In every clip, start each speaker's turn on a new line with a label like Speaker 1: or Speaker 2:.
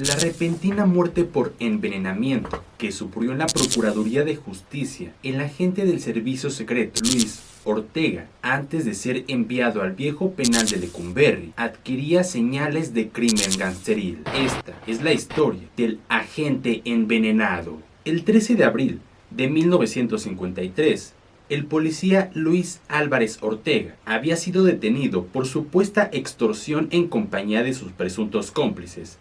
Speaker 1: La repentina muerte por envenenamiento que sufrió en la Procuraduría de Justicia el agente del Servicio Secreto Luis Ortega, antes de ser enviado al viejo penal de Lecumberri, adquiría señales de crimen gangsteril. Esta es la historia del agente envenenado. El 13 de abril de 1953, el policía Luis Álvarez Ortega había sido detenido por supuesta extorsión en compañía de sus presuntos cómplices,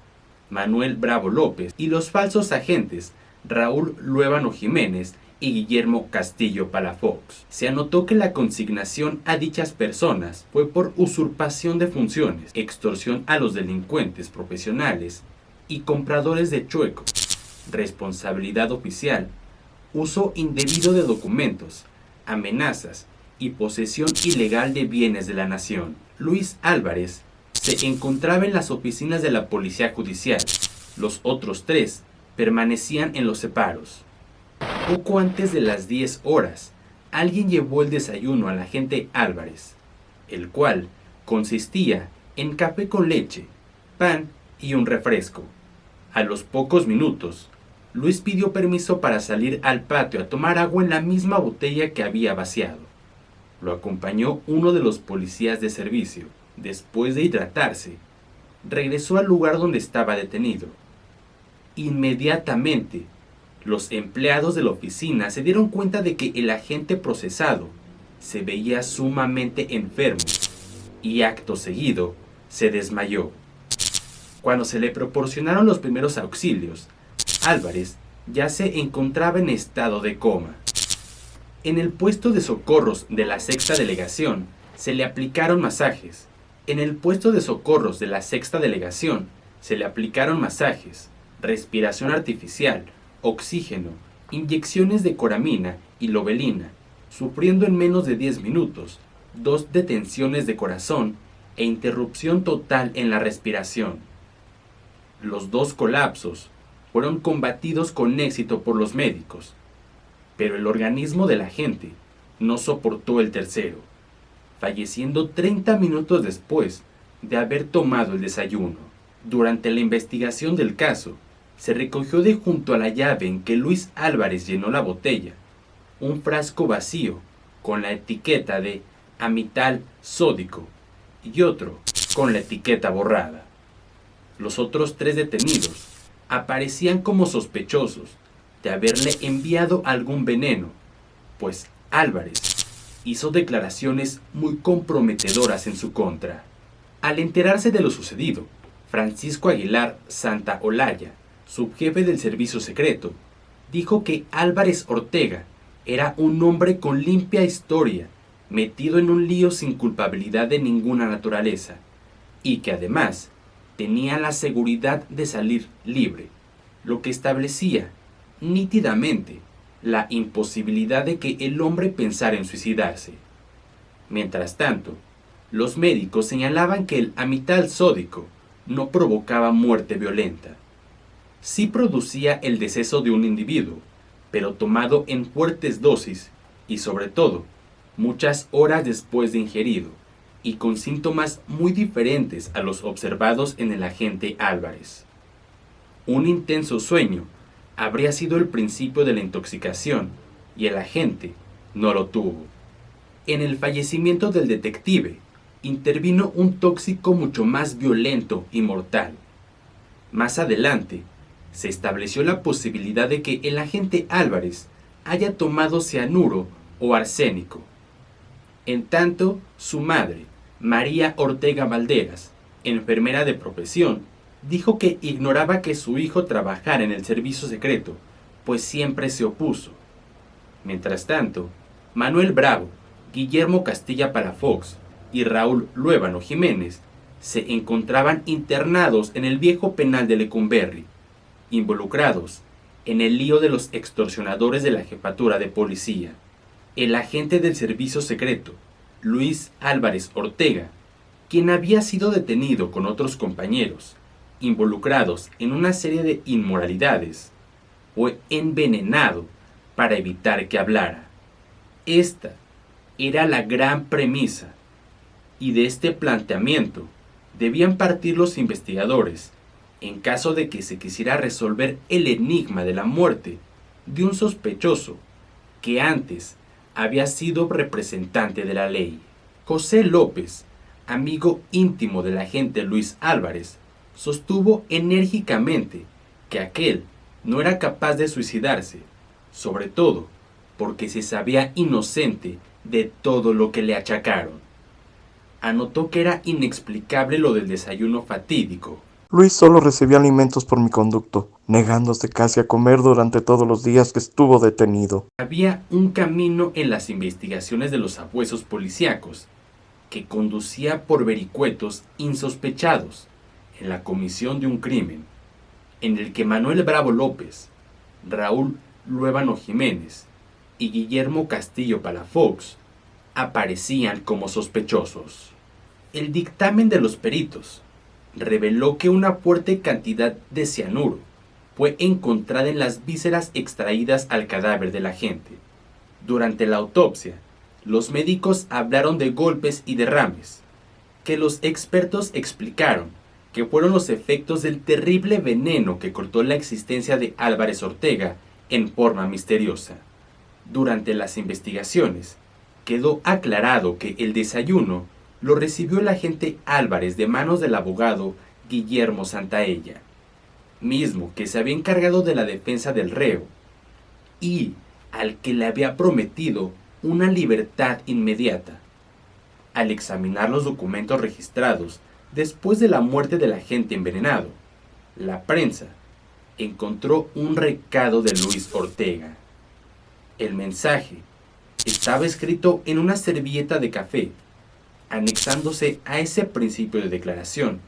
Speaker 1: Manuel Bravo López, y los falsos agentes Raúl Luébano Jiménez y Guillermo Castillo Palafox. Se anotó que la consignación a dichas personas fue por usurpación de funciones, extorsión a los delincuentes profesionales y compradores de chueco, responsabilidad oficial, uso indebido de documentos, amenazas y posesión ilegal de bienes de la nación. Luis Álvarez se encontraba en las oficinas de la Policía Judicial. Los otros tres permanecían en los separos. Poco antes de las 10 horas, alguien llevó el desayuno al agente Álvarez, el cual consistía en café con leche, pan y un refresco. A los pocos minutos, Luis pidió permiso para salir al patio a tomar agua en la misma botella que había vaciado. Lo acompañó uno de los policías de servicio. Después de hidratarse, regresó al lugar donde estaba detenido. Inmediatamente, los empleados de la oficina se dieron cuenta de que el agente procesado se veía sumamente enfermo y acto seguido se desmayó. Cuando se le proporcionaron los primeros auxilios, Álvarez ya se encontraba en estado de coma. En el puesto de socorros de la sexta delegación se le aplicaron masajes. Respiración artificial, oxígeno, inyecciones de coramina y lobelina, sufriendo en menos de 10 minutos 2 detenciones de corazón e interrupción total en la respiración. Los 2 colapsos fueron combatidos con éxito por los médicos, pero el organismo del agente no soportó el tercero, falleciendo 30 minutos después de haber tomado el desayuno. Durante la investigación del caso, se recogió de junto a la llave en que Luis Álvarez llenó la botella un frasco vacío con la etiqueta de amital sódico y otro con la etiqueta borrada. Los otros 3 detenidos aparecían como sospechosos de haberle enviado algún veneno, pues Álvarez hizo declaraciones muy comprometedoras en su contra. Al enterarse de lo sucedido, Francisco Aguilar Santaolalla, subjefe del servicio secreto, dijo que Álvarez Ortega era un hombre con limpia historia, metido en un lío sin culpabilidad de ninguna naturaleza, y que además tenía la seguridad de salir libre, lo que establecía nítidamente la imposibilidad de que el hombre pensara en suicidarse. Mientras tanto, los médicos señalaban que el amital sódico no provocaba muerte violenta. Sí producía el deceso de un individuo, pero tomado en fuertes dosis y sobre todo muchas horas después de ingerido, y con síntomas muy diferentes a los observados en el agente Álvarez. Un intenso sueño habría sido el principio de la intoxicación y el agente no lo tuvo. En el fallecimiento del detective intervino un tóxico mucho más violento y mortal. Más adelante, se estableció la posibilidad de que el agente Álvarez haya tomado cianuro o arsénico. En tanto, su madre, María Ortega Valderas, enfermera de profesión, dijo que ignoraba que su hijo trabajara en el servicio secreto, pues siempre se opuso. Mientras tanto, Manuel Bravo, Guillermo Castilla Palafox y Raúl Luébano Jiménez se encontraban internados en el viejo penal de Lecumberri, involucrados en el lío de los extorsionadores de la jefatura de policía. El agente del servicio secreto, Luis Álvarez Ortega, quien había sido detenido con otros compañeros, involucrados en una serie de inmoralidades, fue envenenado para evitar que hablara. Esta era la gran premisa, y de este planteamiento debían partir los investigadores en caso de que se quisiera resolver el enigma de la muerte de un sospechoso que antes había sido representante de la ley. José López, amigo íntimo del agente Luis Álvarez, sostuvo enérgicamente que aquel no era capaz de suicidarse, sobre todo porque se sabía inocente de todo lo que le achacaron. Anotó que era inexplicable lo del desayuno fatídico.
Speaker 2: Luis solo recibía alimentos por mi conducto, negándose casi a comer durante todos los días que estuvo detenido.
Speaker 1: Había un camino en las investigaciones de los abuesos policíacos que conducía por vericuetos insospechados en la comisión de un crimen en el que Manuel Bravo López, Raúl Luébano Jiménez y Guillermo Castillo Palafox aparecían como sospechosos. El dictamen de los peritos reveló que una fuerte cantidad de cianuro fue encontrada en las vísceras extraídas al cadáver del agente. Durante la autopsia, los médicos hablaron de golpes y derrames, que los expertos explicaron que fueron los efectos del terrible veneno que cortó la existencia de Álvarez Ortega en forma misteriosa. Durante las investigaciones, quedó aclarado que el desayuno lo recibió el agente Álvarez de manos del abogado Guillermo Santaella, mismo que se había encargado de la defensa del reo y al que le había prometido una libertad inmediata. Al examinar los documentos registrados después de la muerte del agente envenenado, la prensa encontró un recado de Luis Ortega. El mensaje estaba escrito en una servilleta de café, anexándose a ese principio de declaración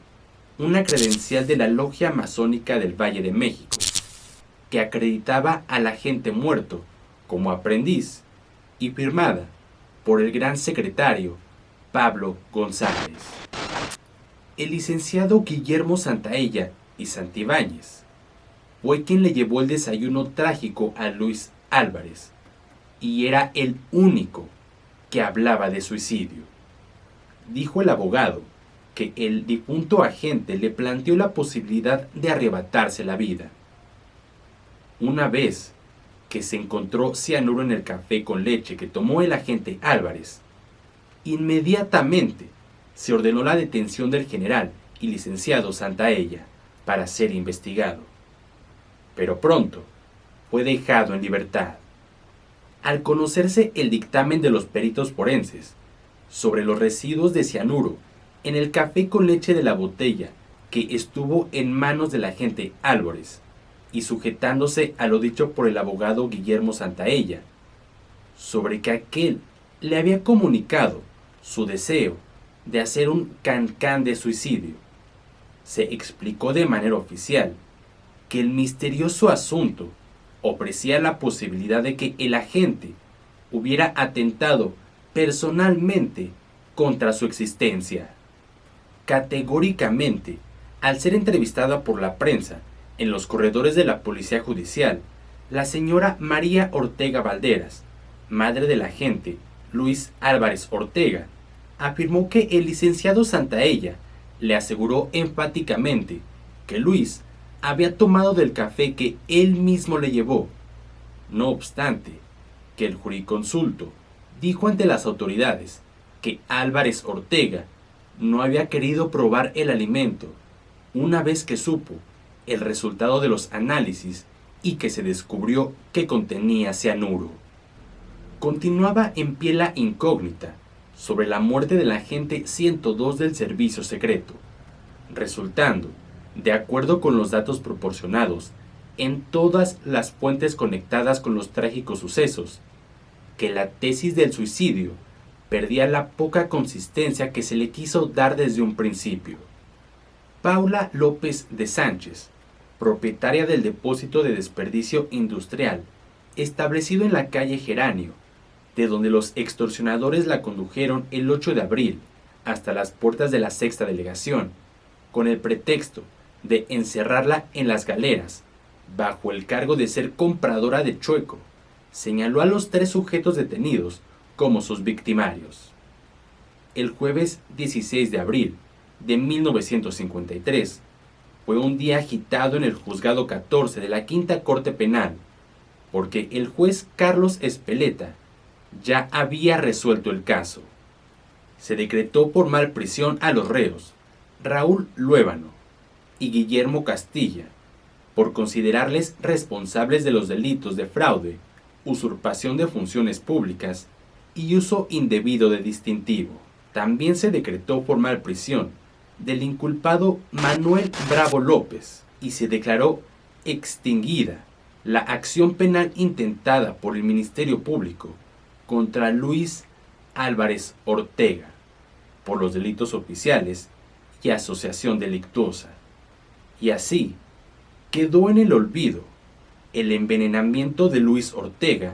Speaker 1: una credencial de la Logia Masónica del Valle de México, que acreditaba al agente muerto como aprendiz y firmada por el gran secretario Pablo González. El licenciado Guillermo Santaella y Santibáñez fue quien le llevó el desayuno trágico a Luis Álvarez y era el único que hablaba de suicidio. Dijo el abogado que el difunto agente le planteó la posibilidad de arrebatarse la vida. Una vez que se encontró cianuro en el café con leche que tomó el agente Álvarez, inmediatamente se ordenó la detención del general y licenciado Santaella para ser investigado. Pero pronto fue dejado en libertad. Al conocerse el dictamen de los peritos forenses sobre los residuos de cianuro en el café con leche de la botella que estuvo en manos del agente Álvarez y sujetándose a lo dicho por el abogado Guillermo Santaella, sobre que aquel le había comunicado su deseo de hacer un cancán de suicidio, se explicó de manera oficial que el misterioso asunto ofrecía la posibilidad de que el agente hubiera atentado personalmente contra su existencia. Categóricamente, al ser entrevistada por la prensa en los corredores de la Policía Judicial, la señora María Ortega Valderas, madre del agente Luis Álvarez Ortega, afirmó que el licenciado Santaella le aseguró enfáticamente que Luis había tomado del café que él mismo le llevó. No obstante, que el jurisconsulto dijo ante las autoridades que Álvarez Ortega no había querido probar el alimento una vez que supo el resultado de los análisis y que se descubrió que contenía cianuro. Continuaba en pie la incógnita sobre la muerte del agente 102 del Servicio Secreto, resultando, de acuerdo con los datos proporcionados en todas las fuentes conectadas con los trágicos sucesos, que la tesis del suicidio perdía la poca consistencia que se le quiso dar desde un principio. Paula López de Sánchez, propietaria del depósito de desperdicio industrial, establecido en la calle Geranio, de donde los extorsionadores la condujeron el 8 de abril hasta las puertas de la sexta delegación, con el pretexto de encerrarla en las galeras, bajo el cargo de ser compradora de chueco, señaló a los 3 sujetos detenidos como sus victimarios. El jueves 16 de abril de 1953, Fue un día agitado en el juzgado 14 de la Quinta Corte Penal, porque el juez Carlos Espeleta ya había resuelto el caso. Se decretó por malprisión a los reos Raúl Luébano y Guillermo Castilla, por considerarles responsables de los delitos de fraude, usurpación de funciones públicas y uso indebido de distintivo. También se decretó por malprisión del inculpado Manuel Bravo López y se declaró extinguida la acción penal intentada por el Ministerio Público contra Luis Álvarez Ortega por los delitos oficiales y asociación delictuosa. Y así quedó en el olvido el envenenamiento de Luis Ortega